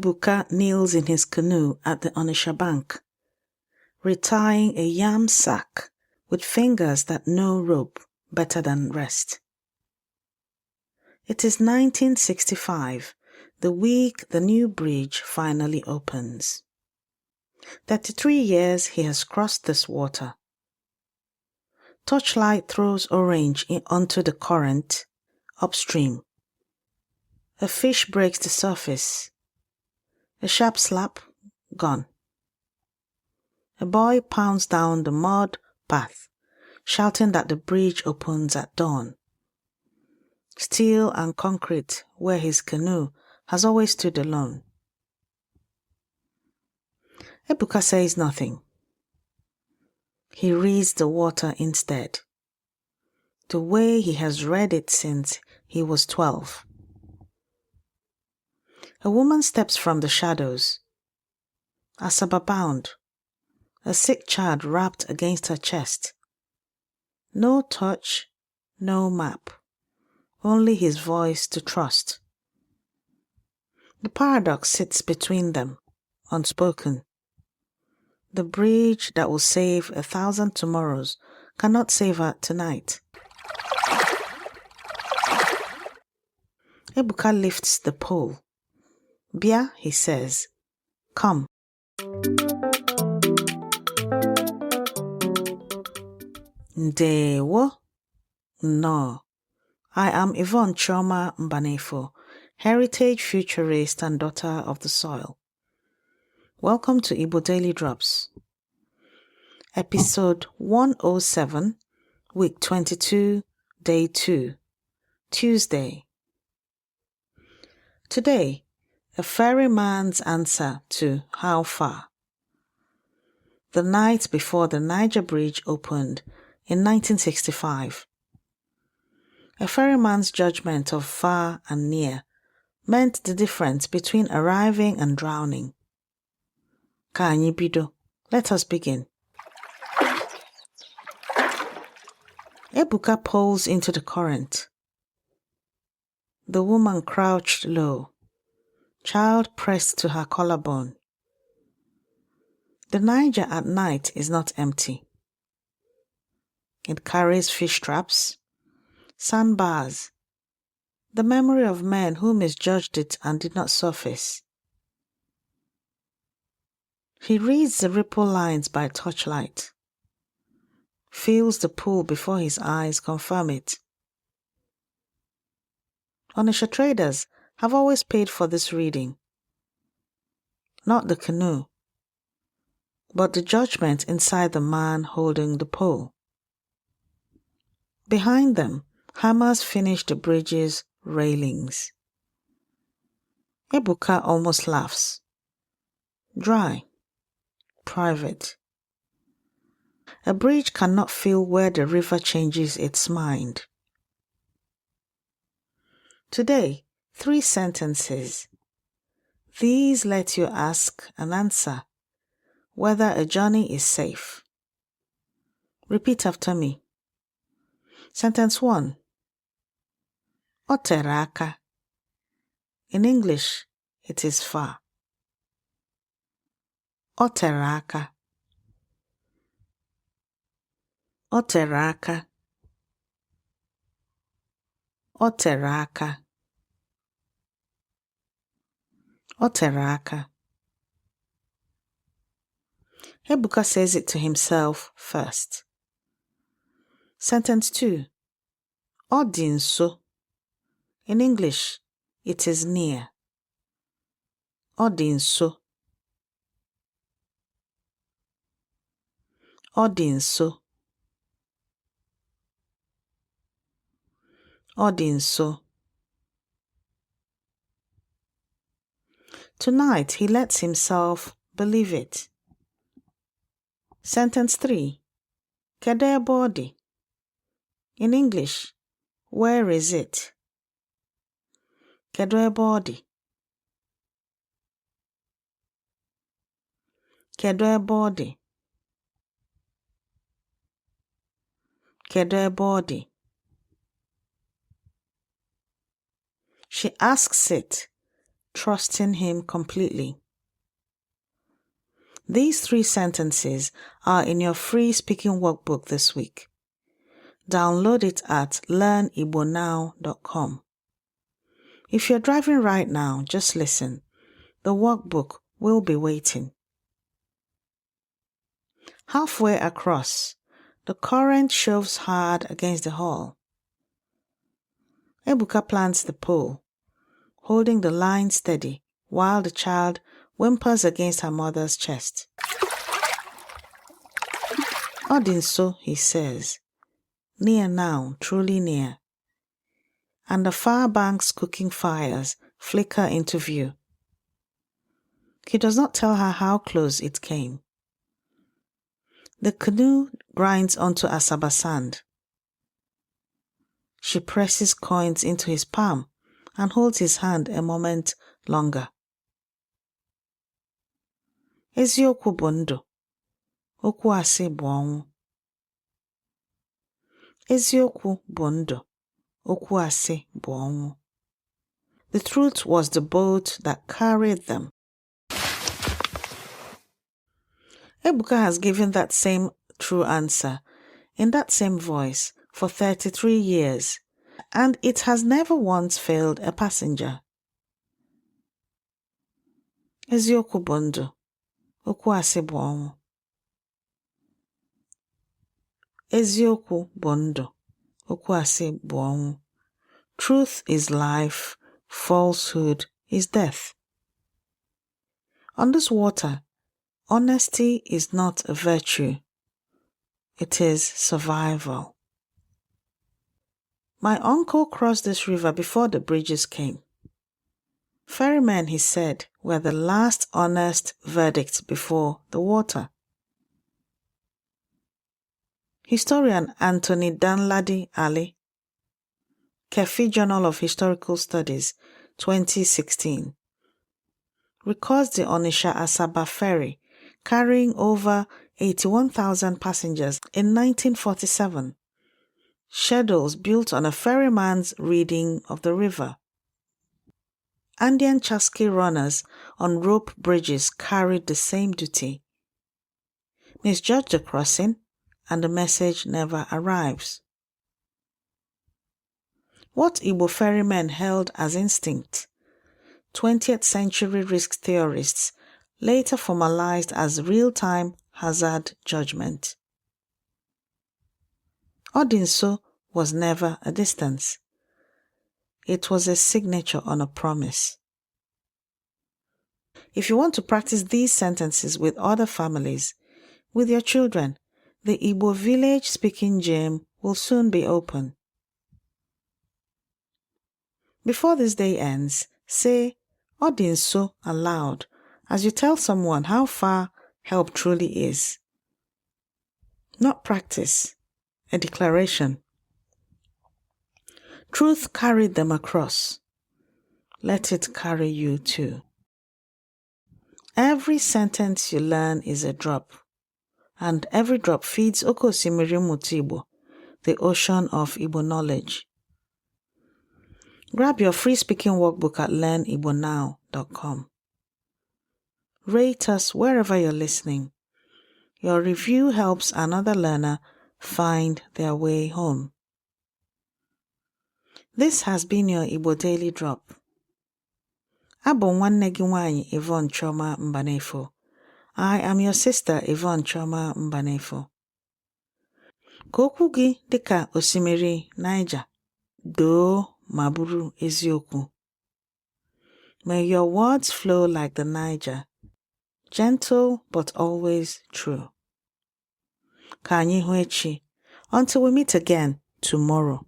Ebuka kneels in his canoe at the Onitsha bank, retying a yam sack with fingers that know rope better than rest. It is 1965, the week the new bridge finally opens. 33 years he has crossed this water. Torchlight throws orange onto the current upstream. A fish breaks the surface. A sharp slap, gone. A boy pounds down the mud path, shouting that the bridge opens at dawn. Steel and concrete where his canoe has always stood alone. Ebuka says nothing. He reads the water instead, the way he has read it since he was 12. A woman steps from the shadows, Asaba bound, a sick child wrapped against her chest. No touch, no map, only his voice to trust. The paradox sits between them, unspoken. The bridge that will save 1,000 tomorrows cannot save her tonight. Ebuka lifts the pole. Bia, he says, come. Ndewo. No. I am Yvonne Mbanefo, heritage futurist and daughter of the soil. Welcome to Igbo Daily Drops. Episode 107, week 22, day 2, Tuesday. Today, a ferryman's answer to how far. The night before the Niger Bridge opened in 1965. A ferryman's judgment of far and near meant the difference between arriving and drowning. Ka anyị bido. Let us begin. Ebuka poles into the current. The woman crouched low, child pressed to her collarbone. The Niger at night is not empty. It carries fish traps, sandbars, the memory of men who misjudged it and did not surface. He reads the ripple lines by torchlight, feels the pool before his eyes confirm it. Onitsha traders have always paid for this reading. Not the canoe, but the judgment inside the man holding the pole. Behind them, hammers finish the bridge's railings. Ebuka almost laughs. Dry. Private. A bridge cannot feel where the river changes its mind. Today, 3 sentences. These let you ask and answer whether a journey is safe. Repeat after me. Sentence 1. O tere aka. In English, it is far. O tere aka. O tere aka. O tere aka. O tere aka. Ebuka says it to himself first. Sentence 2. Ọ dị nso. In English, it is near. Ọ dị nso. Ọ dị nso. Ọ dị nso. Tonight, he lets himself believe it. Sentence 3. Kedu ebe ọ dị? In English, where is it? Kedu ebe ọ dị? Kedu ebe ọ dị? Kedu ebe ọ dị? She asks it, trusting him completely. These 3 sentences are in your free speaking workbook this week. Download it at learnibonow.com. If you're driving right now, just listen. The workbook will be waiting. Halfway across, the current shoves hard against the hull. Ebuka plants the pole, holding the line steady while the child whimpers against her mother's chest. Odinso, he says, near now, truly near. And the far bank's cooking fires flicker into view. He does not tell her how close it came. The canoe grinds onto Asaba sand. She presses coins into his palm and holds his hand a moment longer. Eziokwu bụ ndụ, okwu asị bụ ọnwụ. Eziokwu bụ ndụ, okwu asị bụ ọnwụ. The truth was the boat that carried them. Ebuka has given that same true answer in that same voice for 33 years, and it has never once failed a passenger. Eziokwu bụ ndụ, okwu asị bụ ọnwụ. Eziokwu bụ ndụ, okwu asị bụ ọnwụ. Truth is life, falsehood is death. On this water, honesty is not a virtue, it is survival. My uncle crossed this river before the bridges came. Ferrymen, he said, were the last honest verdict before the water. Historian Anthony Danladi Ali, Keffi Journal of Historical Studies, 2016, records the Onitsha-Asaba ferry carrying over 81,000 passengers in 1947. Schedules built on a ferryman's reading of the river. Andean chassis runners on rope bridges carried the same duty. Misjudge the crossing, and the message never arrives. What Igbo ferrymen held as instinct, 20th century risk theorists later formalized as real-time hazard judgment. Odinso was never a distance. It was a signature on a promise. If you want to practice these sentences with other families, with your children, the Igbo village speaking gym will soon be open. Before this day ends, say Odinso aloud as you tell someone how far help truly is. Not practice, a declaration. Truth carried them across. Let it carry you too. Every sentence you learn is a drop, and every drop feeds Oke Osimiri Mmụta Igbo, the ocean of Igbo knowledge. Grab your free speaking workbook at learnibonow.com. Rate us wherever you're listening. Your review helps another learner find their way home. This has been your Igbo Daily Drop. Abụ nwanne gị nwanyị Yvonne Choma Mbanefo. I am your sister Yvonne Choma Mbanefo. Ka okwu gị dịka osimiri Niger, doo ma bụrụ eziokwu. May your words flow like the Niger, gentle but always true. Ka anyị hụ echi. Until we meet again tomorrow.